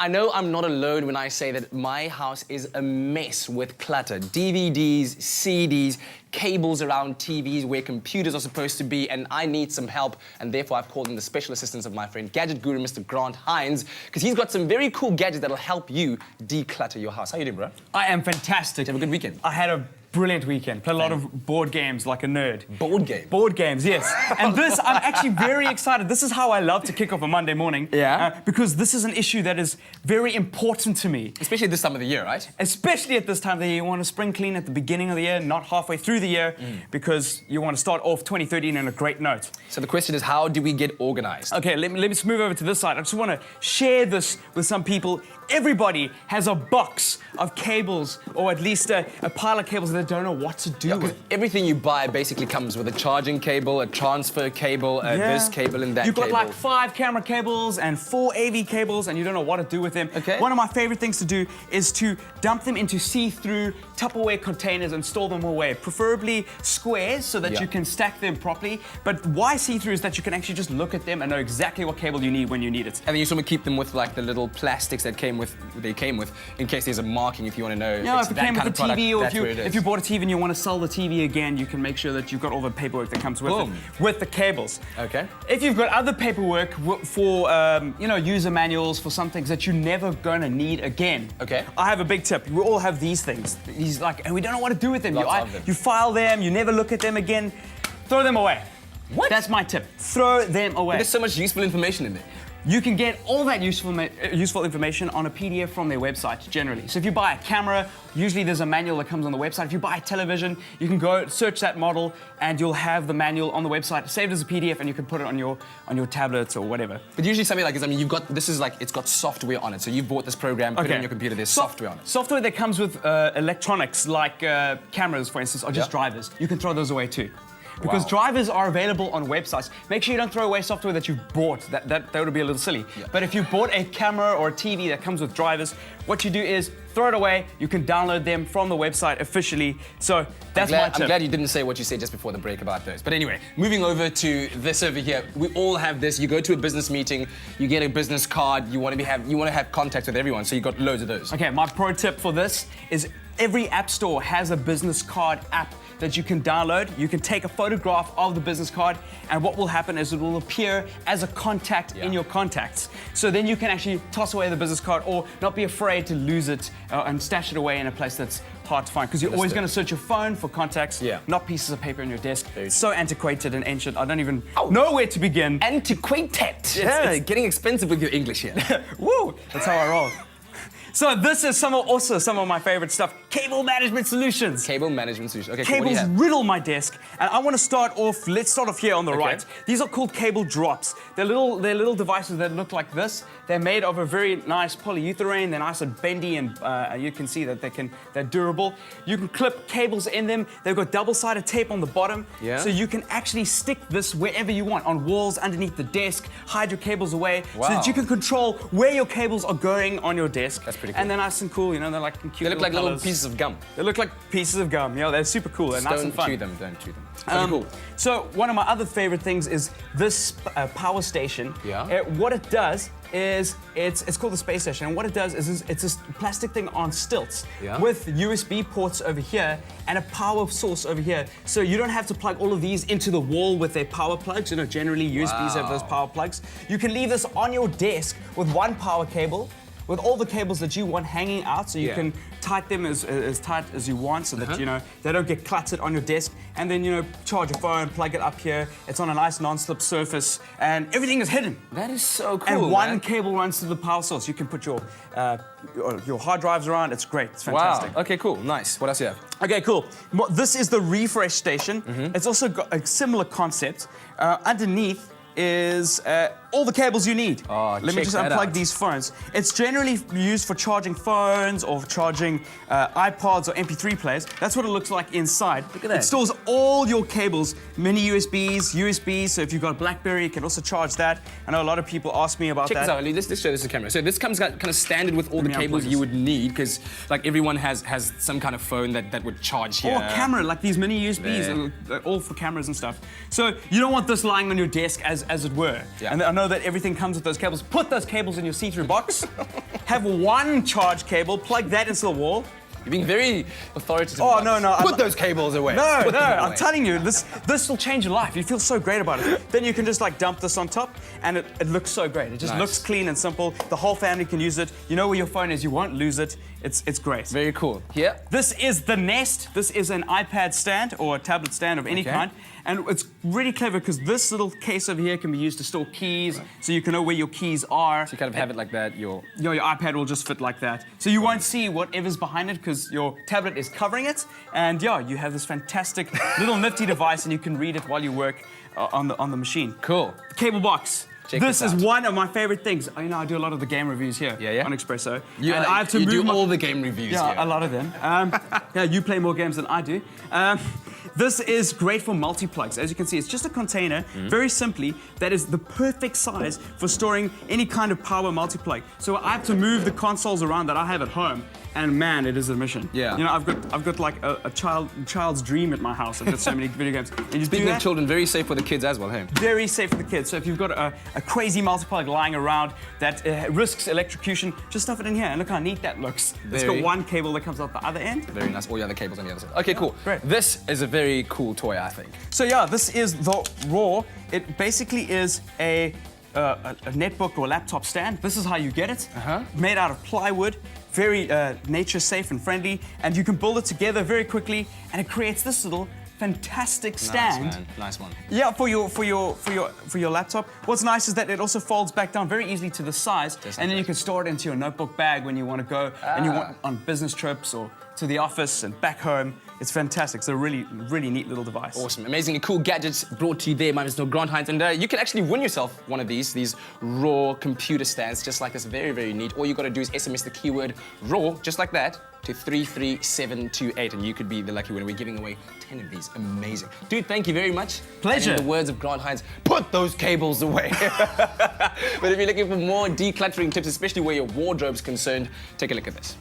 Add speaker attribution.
Speaker 1: I know I'm not alone when I say that my house is a mess with clutter. DVDs, CDs, cables around TVs where computers are supposed to be, and I need some help, and therefore I've called in the special assistance of my friend Gadget Guru, Mr. Grant Hines, because he's got some very cool gadgets that'll help you declutter your house. How you doing, bro?
Speaker 2: I am fantastic.
Speaker 1: Did you have a good weekend?
Speaker 2: I had a brilliant weekend. Played a lot of board games like a nerd.
Speaker 1: Board games?
Speaker 2: Board games, yes. And this, I'm actually very excited. This is how I love to kick off a Monday morning.
Speaker 1: Yeah.
Speaker 2: Because this is an issue that is very important to me.
Speaker 1: Especially this time of the year, right?
Speaker 2: Especially at this time of the year. You want to spring clean at the beginning of the year, not halfway through the year, because you want to start off 2013 on a great note.
Speaker 1: So the question is, how do we get organized?
Speaker 2: Okay, let me just move over to this side. I just want to share this with some people. Everybody has a box of cables, or at least a pile of cables that they don't know what to do with.
Speaker 1: Everything you buy basically comes with a charging cable, a transfer cable, this cable and that
Speaker 2: You've got
Speaker 1: cable.
Speaker 2: like 5 camera cables and 4 AV cables, and you don't know what to do with them.
Speaker 1: Okay.
Speaker 2: One of my favorite things to do is to dump them into see-through Tupperware containers and store them away, preferably squares so that you can stack them properly. But why see-through is that you can actually just look at them and know exactly what cable you need when you need it.
Speaker 1: And then you sort of keep them with like the little plastics that they came with in case there's a marking if you want to know.
Speaker 2: Yeah, if it came with the TV, or if you bought a TV and you want to sell the TV again, you can make sure that you've got all the paperwork that comes with it, with the cables.
Speaker 1: Okay.
Speaker 2: If you've got other paperwork for user manuals for some things that you're never going to need again.
Speaker 1: Okay.
Speaker 2: I have a big tip. We all have these things. And we don't know what to do with them.
Speaker 1: Lots of them.
Speaker 2: You file them, you never look at them again. Throw them away.
Speaker 1: What?
Speaker 2: That's my tip. Throw them away.
Speaker 1: There's so much useful information in there.
Speaker 2: You can get all that useful information on a PDF from their website, generally. So if you buy a camera, usually there's a manual that comes on the website. If you buy a television, you can go search that model, and you'll have the manual on the website saved as a PDF, and you can put it on your tablets or whatever.
Speaker 1: But usually something like this, I mean, it's got software on it. So you bought this program, put it on your computer, there's software on it.
Speaker 2: Software that comes with electronics, like cameras, for instance, or just drivers. You can throw those away too. Because drivers are available on websites. Make sure you don't throw away software that you've bought. That would be a little silly. Yeah. But if you bought a camera or a TV that comes with drivers, what you do is throw it away. You can download them from the website officially. So that's my tip.
Speaker 1: I'm glad you didn't say what you said just before the break about those. But anyway, moving over to this over here. We all have this. You go to a business meeting, you get a business card, you want to have contact with everyone, so you got loads of those.
Speaker 2: Okay, my pro tip for this is every app store has a business card app that you can download. You can take a photograph of the business card, and what will happen is it will appear as a contact in your contacts. So then you can actually toss away the business card or not be afraid to lose it and stash it away in a place that's hard to find, because you're always going to search your phone for contacts, not pieces of paper on your desk. It's so antiquated and ancient, I don't even know where to begin.
Speaker 1: Antiquated. It's getting expensive with your English here.
Speaker 2: Woo! That's how I roll. So this is some of my favorite stuff. Cable management solutions.
Speaker 1: Cable management solutions. Okay,
Speaker 2: cables riddle my desk, and I want to let's start off here on the right. These are called cable drops. They're little devices that look like this. They're made of a very nice polyurethane. They're nice and bendy, and you can see that they're durable. You can clip cables in them. They've got double-sided tape on the bottom, so you can actually stick this wherever you want, on walls, underneath the desk, hide your cables away, so that you can control where your cables are going on your desk.
Speaker 1: That's pretty cool.
Speaker 2: And they're nice and cool, they're like cute.
Speaker 1: They look like
Speaker 2: little
Speaker 1: little pieces of gum.
Speaker 2: They look like pieces of gum. They're super cool. They're nice and fun.
Speaker 1: Don't chew them. Pretty cool.
Speaker 2: So one of my other favorite things is this power station. What it does is it's called the space station, and what it does is it's this plastic thing on stilts with USB ports over here and a power source over here. So you don't have to plug all of these into the wall with their power plugs. Generally USBs have those power plugs. You can leave this on your desk with one power cable, with all the cables that you want hanging out, so you can tight them as tight as you want, so that they don't get cluttered on your desk. And then charge your phone, plug it up here. It's on a nice non-slip surface, and everything is hidden.
Speaker 1: That is so cool.
Speaker 2: And one cable runs to the power source. You can put your hard drives around. It's great. It's fantastic.
Speaker 1: Wow. Okay, cool. Nice. What else do you have?
Speaker 2: Okay, cool. This is the refresh station. It's also got a similar concept. Underneath is all the cables you need. Let me just unplug these phones. It's generally used for charging phones or charging iPods or MP3 players. That's what it looks like inside.
Speaker 1: Look at that.
Speaker 2: It stores all your cables, mini USBs, so if you've got a BlackBerry, you can also charge that. I know a lot of people ask me about that.
Speaker 1: Check this out, let's show this to the camera. So this comes kind of standard with all the cables you would need, because like everyone has some kind of phone that would charge here.
Speaker 2: Or a camera, like these mini USBs, all for cameras and stuff. So you don't want this lying on your desk as as it were.
Speaker 1: Yeah.
Speaker 2: And I know that everything comes with those cables. Put those cables in your see-through box. Have one charge cable, plug that into the wall.
Speaker 1: You're being very authoritative.
Speaker 2: Oh,
Speaker 1: about
Speaker 2: no,
Speaker 1: this.
Speaker 2: no.
Speaker 1: Put those cables away.
Speaker 2: No,
Speaker 1: Put
Speaker 2: no,
Speaker 1: them
Speaker 2: I'm
Speaker 1: away.
Speaker 2: telling you, this will change your life. You feel so great about it. Then you can just like dump this on top, and it looks so great. It just
Speaker 1: Nice.
Speaker 2: looks clean and simple. The whole family can use it. You know where your phone is, you won't lose it. It's great.
Speaker 1: Very cool. Here.
Speaker 2: This is the Nest. This is an iPad stand or a tablet stand of any
Speaker 1: Okay.
Speaker 2: kind. And it's really clever because this little case over here can be used to store keys, so you can know where your keys are.
Speaker 1: So you kind of have it like that.
Speaker 2: Your iPad will just fit like that. So you won't see whatever's behind it because your tablet is covering it. And yeah, you have this fantastic little nifty device and you can read it while you work on the machine.
Speaker 1: Cool.
Speaker 2: Cable box.
Speaker 1: Check
Speaker 2: this
Speaker 1: this
Speaker 2: is
Speaker 1: out.
Speaker 2: one of my favorite things. You know, I do a lot of the game reviews here on Expresso.
Speaker 1: You,
Speaker 2: and I have to
Speaker 1: you
Speaker 2: move
Speaker 1: do all the game reviews
Speaker 2: yeah,
Speaker 1: here.
Speaker 2: a lot of them. Yeah, you play more games than I do. This is great for multi-plugs. As you can see, it's just a container, very simply, that is the perfect size for storing any kind of power multi-plug. So I have to move the consoles around that I have at home, and man, it is a mission.
Speaker 1: Yeah.
Speaker 2: You know, I've got like a child's dream at my house. I've got so many video games. And you do
Speaker 1: Speaking
Speaker 2: that,
Speaker 1: of children, very safe for the kids as well, hey?
Speaker 2: very safe for the kids. So if you've got a crazy multi-plug lying around that risks electrocution, just stuff it in here. And look how neat that looks. It's
Speaker 1: Very.
Speaker 2: got one cable that comes out the other end.
Speaker 1: Very nice. All the other cables on the other side. Okay, cool.
Speaker 2: great.
Speaker 1: This is a very cool toy, I think.
Speaker 2: So yeah, this is the Raw. It basically is a netbook or laptop stand. This is how you get it. Made out of plywood, very nature safe and friendly, and you can build it together very quickly, and it creates this little fantastic stand.
Speaker 1: Nice, man. Nice one.
Speaker 2: Yeah, for your laptop. What's nice is that it also folds back down very easily to the size, and then you can store it into your notebook bag when you want to go and you want on business trips or to the office and back home. It's fantastic. It's a really, really neat little device.
Speaker 1: Awesome. Amazingly cool gadgets brought to you there by Mr. Grant Hines. And you can actually win yourself one of these raw computer stands, just like this. Very, very neat. All you got to do is SMS the keyword raw, just like that, to 33728, and you could be the lucky winner. We're giving away 10 of these. Amazing. Dude, thank you very much.
Speaker 2: Pleasure.
Speaker 1: And in the words of Grant Hines, put those cables away. But if you're looking for more decluttering tips, especially where your wardrobe's concerned, take a look at this.